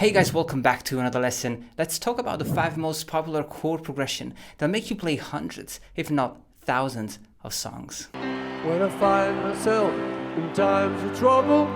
Hey guys, welcome back to another lesson. Let's talk about the 5 most popular chord progression that make you play hundreds, if not thousands, of songs. When I find myself in times of trouble,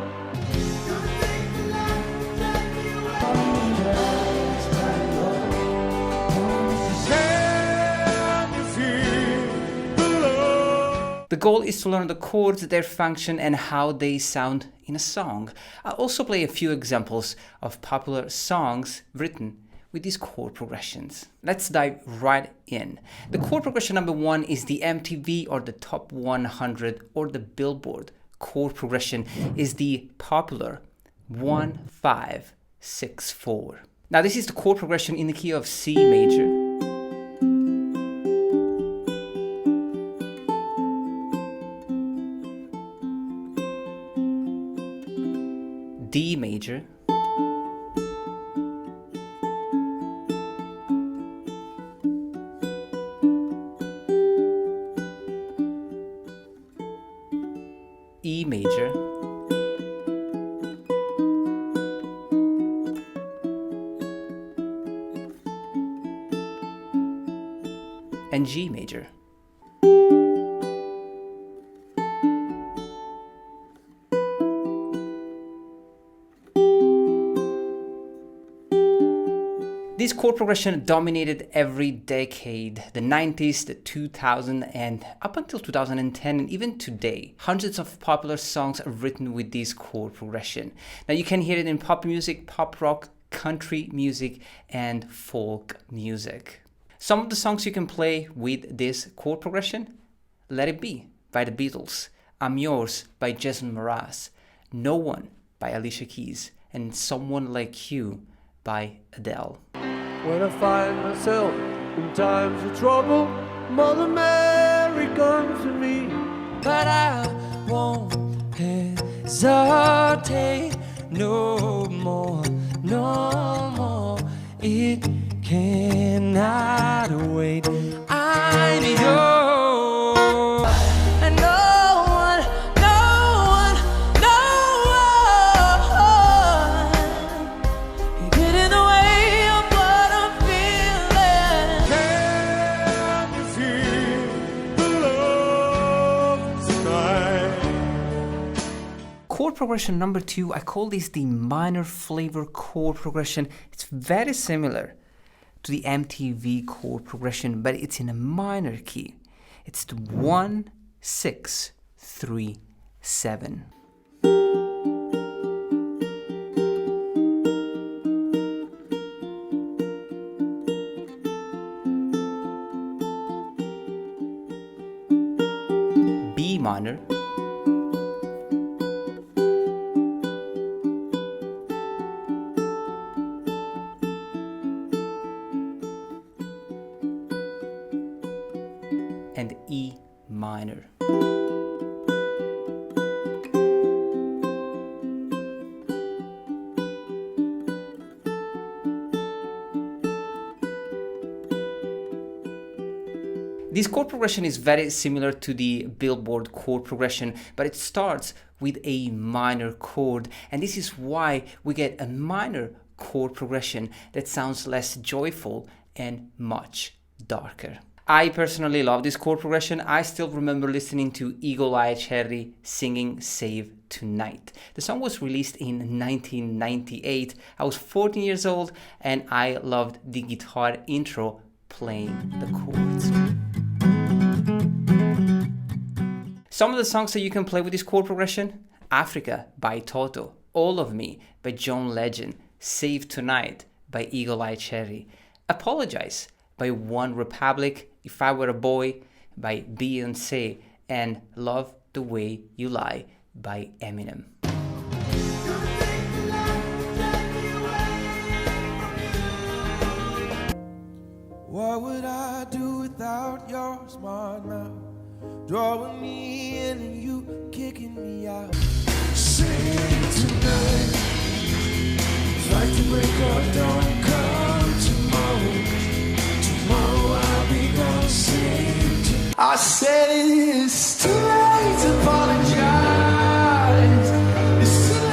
the goal is to learn the chords, their function, and how they sound in a song. I'll also play a few examples of popular songs written with these chord progressions. Let's dive right in. The chord progression number 1 is the MTV or the Top 100 or the Billboard chord progression is the popular 1-5-6-4. Now this is the chord progression in the key of C major, D major, E major, and G major. This chord progression dominated every decade, the 90s, the 2000s, and up until 2010, and even today. Hundreds of popular songs are written with this chord progression. Now you can hear it in pop music, pop rock, country music, and folk music. Some of the songs you can play with this chord progression: Let It Be by the Beatles, I'm Yours by Jason Mraz, No One by Alicia Keys, and Someone Like You by Adele. when I find myself in times of trouble, Mother Mary comes to me. But I won't hesitate no more, no more. It cannot wait. I'm yours, and no one can get in the way of what I'm feeling. Can you feel the love tonight? Chord progression number 2, I call this the minor flavor chord progression. It's very similar to the MTV chord progression, but it's in a minor key. It's the 1-6-3-7. B minor, and E minor. This chord progression is very similar to the Billboard chord progression, but it starts with a minor chord, and this is why we get a minor chord progression that sounds less joyful and much darker. I personally love this chord progression. I still remember listening to Eagle-Eye Cherry singing Save Tonight. The song was released in 1998. I was 14 years old and I loved the guitar intro playing the chords. Some of the songs that you can play with this chord progression: Africa by Toto, All of Me by John Legend, Save Tonight by Eagle-Eye Cherry, Apologize by One Republic, If I Were a Boy by Beyoncé, and Love the Way You Lie by Eminem. What would I do without your smart mouth? Drawing me in and you kicking me out. Sing tonight, like to break or don't come tomorrow. Tomorrow I'll be gone. Sing tonight. I said it's too late to apologize. It's too late.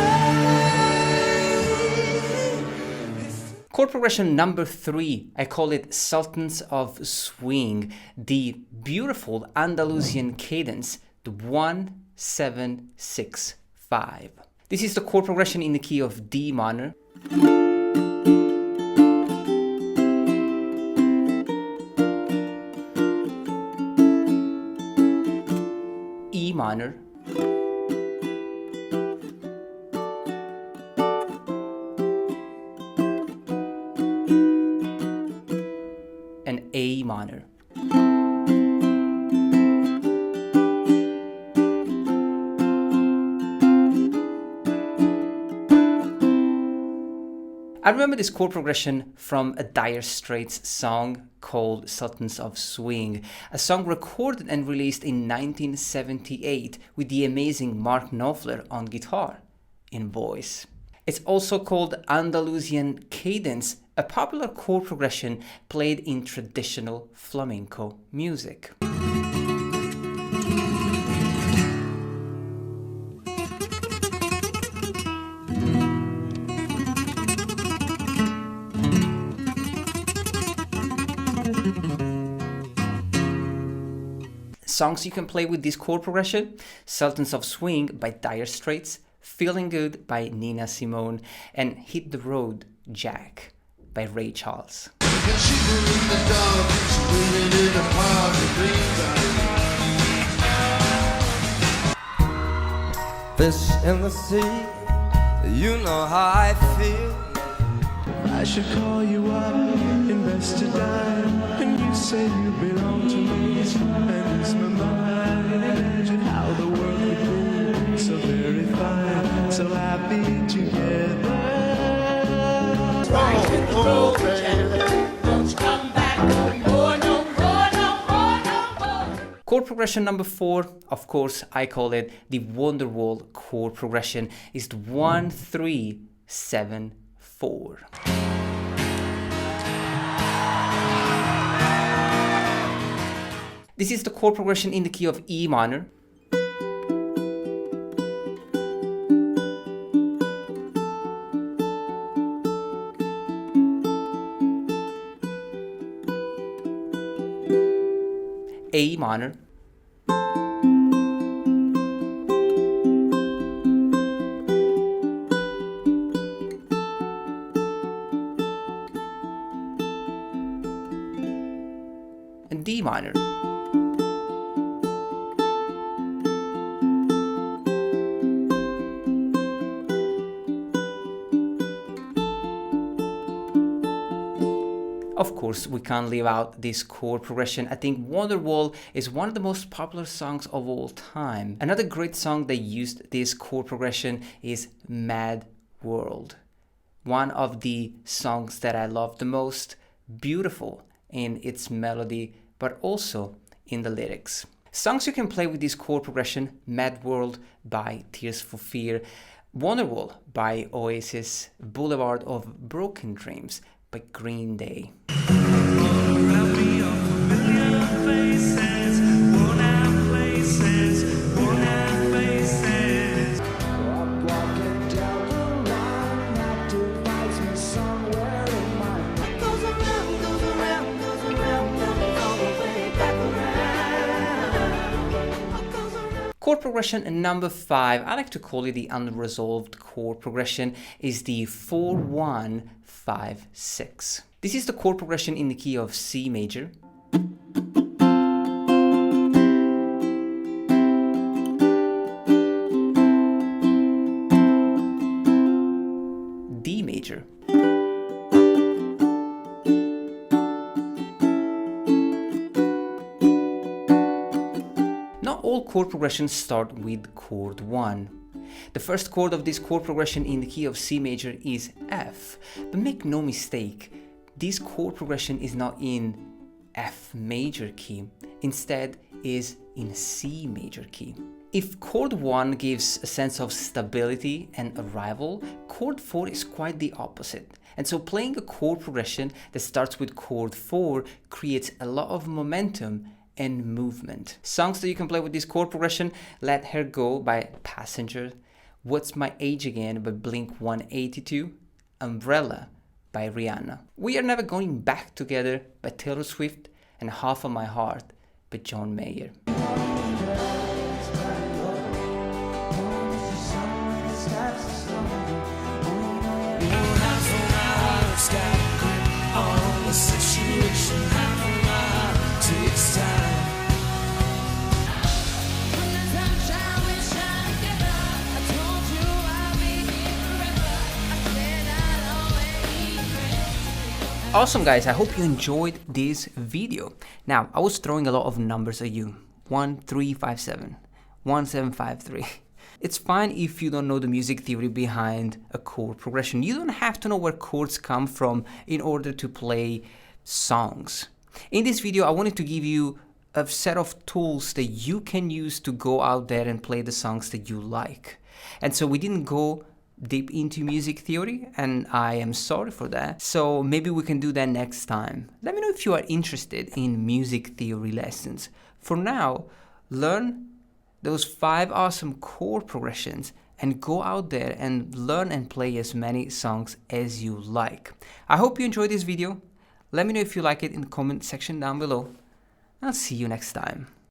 Chord progression number 3, I call it Sultans of Swing, the beautiful Andalusian cadence, the 1-7-6-5. This is the chord progression in the key of D minor. E minor. And A minor. I remember this chord progression from a Dire Straits song called Sultans of Swing, a song recorded and released in 1978 with the amazing Mark Knopfler on guitar in voice. It's also called Andalusian cadence, a popular chord progression played in traditional flamenco music. Songs you can play with this chord progression: Sultans of Swing by Dire Straits, Feeling Good by Nina Simone, and Hit the Road, Jack by Ray Charles. Fish in the sea, you know how I feel. I should call you up, invest a dime, and you say you belong to me, and it's my mind. Imagine how the world would be so very fine, so happy together. Right in the road, Jack. Don't you come back no more, no more, no more, no more. Chord progression number 4, of course, I call it the Wonderwall chord progression, is the 1-3-7-4. This is the chord progression in the key of E minor. A minor. And D minor. Of course, we can't leave out this chord progression. I think Wonderwall is one of the most popular songs of all time. Another great song that used this chord progression is Mad World. One of the songs that I love the most, beautiful in its melody, but also in the lyrics. Songs you can play with this chord progression: Mad World by Tears for Fear, Wonderwall by Oasis, Boulevard of Broken Dreams by Green Day. Chord progression number 5, I like to call it the unresolved chord progression, is the 4-1-5-6. This is the chord progression in the key of C major. D major. Not all chord progressions start with chord 1. The first chord of this chord progression in the key of C major is F, but make no mistake, this chord progression is not in F major key, instead is in C major key. If chord 1 gives a sense of stability and arrival, chord 4 is quite the opposite. And so playing a chord progression that starts with chord 4 creates a lot of momentum and movement. Songs that you can play with this chord progression: Let Her Go by Passenger, What's My Age Again by Blink-182, Umbrella by Rihanna. We Are Never Going Back Together by Taylor Swift, and Half of My Heart by John Mayer. Awesome guys, I hope you enjoyed this video. Now, I was throwing a lot of numbers at you. 1357, 1753. It's fine if you don't know the music theory behind a chord progression. You don't have to know where chords come from in order to play songs. In this video, I wanted to give you a set of tools that you can use to go out there and play the songs that you like. And so we didn't go deep into music theory, and I am sorry for that. So maybe we can do that next time. Let me know if you are interested in music theory lessons. For now, learn those 5 awesome chord progressions and go out there and learn and play as many songs as you like. I hope you enjoyed this video. Let me know if you like it in the comment section down below. I'll see you next time.